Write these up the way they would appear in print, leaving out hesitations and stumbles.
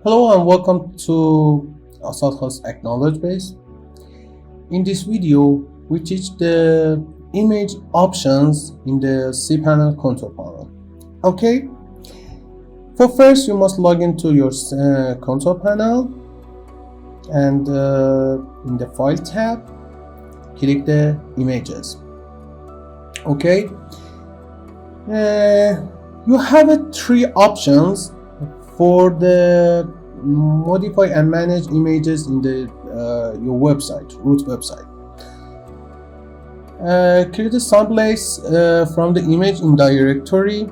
Hello and welcome to Asat's Acknowledge Base. In this video, we teach the image options in the cPanel control panel. Okay, for first you must log into your control panel and in the File tab, click the images. Okay, you have three options for the modify and manage images in the your website, root website. Create a someplace from the image in directory,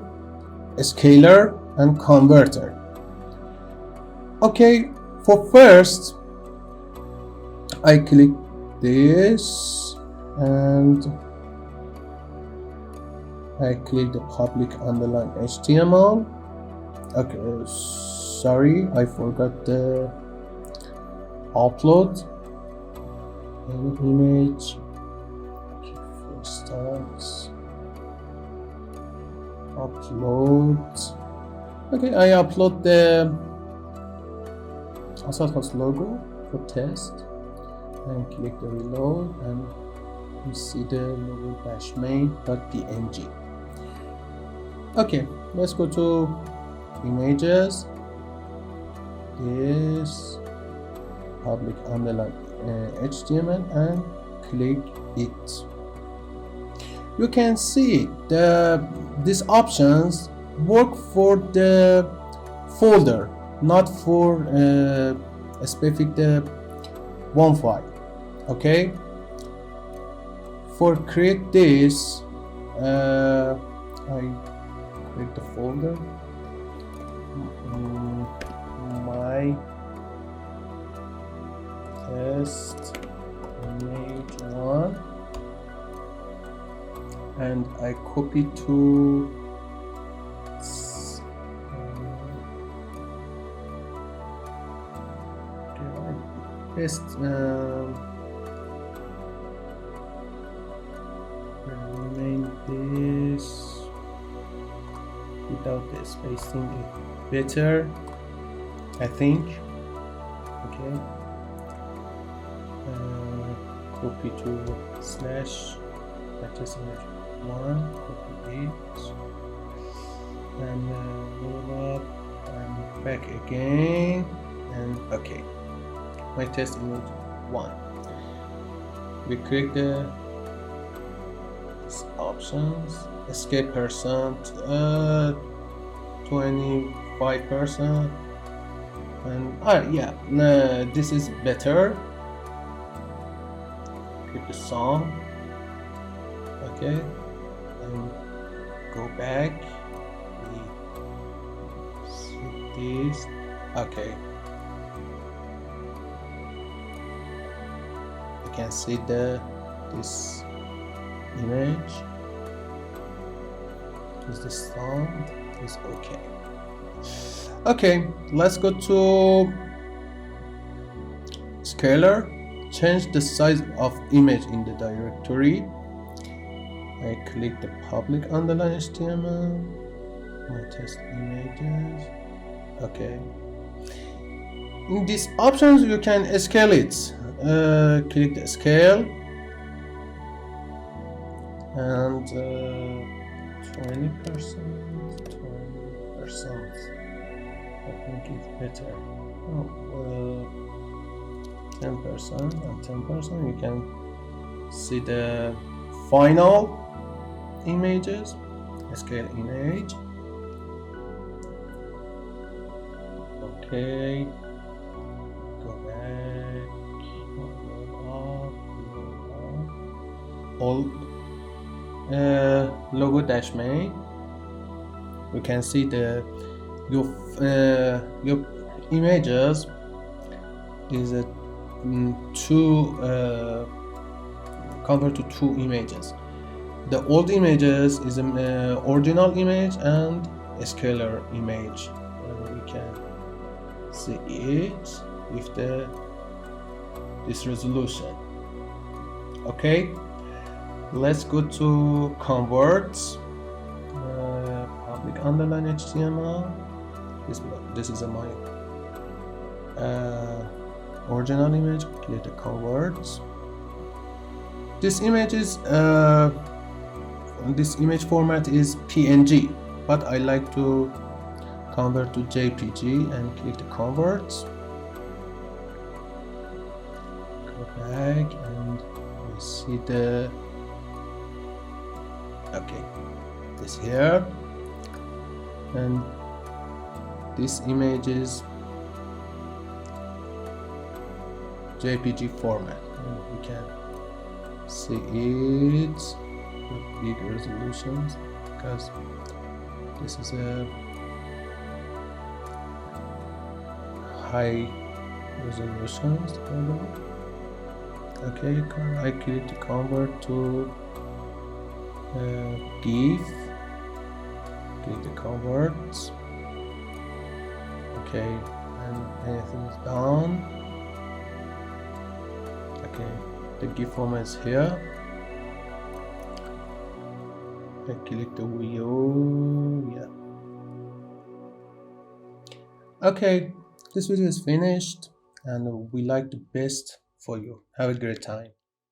Scalar, and converter. Okay, for first, I click this and I click the public underline HTML. Okay, sorry, I forgot the upload an image. Starts upload. Okay, I upload the Asat's logo for test and click the reload, and you see the logo dash main.png. Okay, let's go to images, this public underline HTML, and click it. You can see these options work for the folder, not for a specific one file. Okay, for create this, I create the folder my test image 1, and I copy to paste rename this without the spacing better, I think. Okay, copy to slash test image 1, copy it, and roll up and back again, and okay, my test image 1. We click the options, escape percent 25%, and yeah, this is better. Click the song. Okay, and go back. We see this. Okay, you can see this image. Is the sound is okay. Okay, let's go to Scalar. Change the size of image in the directory. I click the public underline HTML, my test images. Okay. In these options, you can scale it. Click the scale and 20%. I think it's better. 10% and 10%. You can see the final images. Scale image. Okay, go back, roll up, all logo dash main. You can see your images is a two compared to two images. The old images is an original image and a scalar image. You can see it with this resolution. Okay, let's go to convert public underline HTML. This is my original image, click the convert. This image format is PNG, but I like to convert to JPG and click the convert. Go back and we see the this here, and this image is JPG format, and we can see it with big resolutions because this is a high resolutions. Okay, I click to convert to GIF, click the convert. Okay, and anything is done. Okay, the GIF format is here. I click the view. Yeah. Okay, this video is finished, and we like the best for you. Have a great time.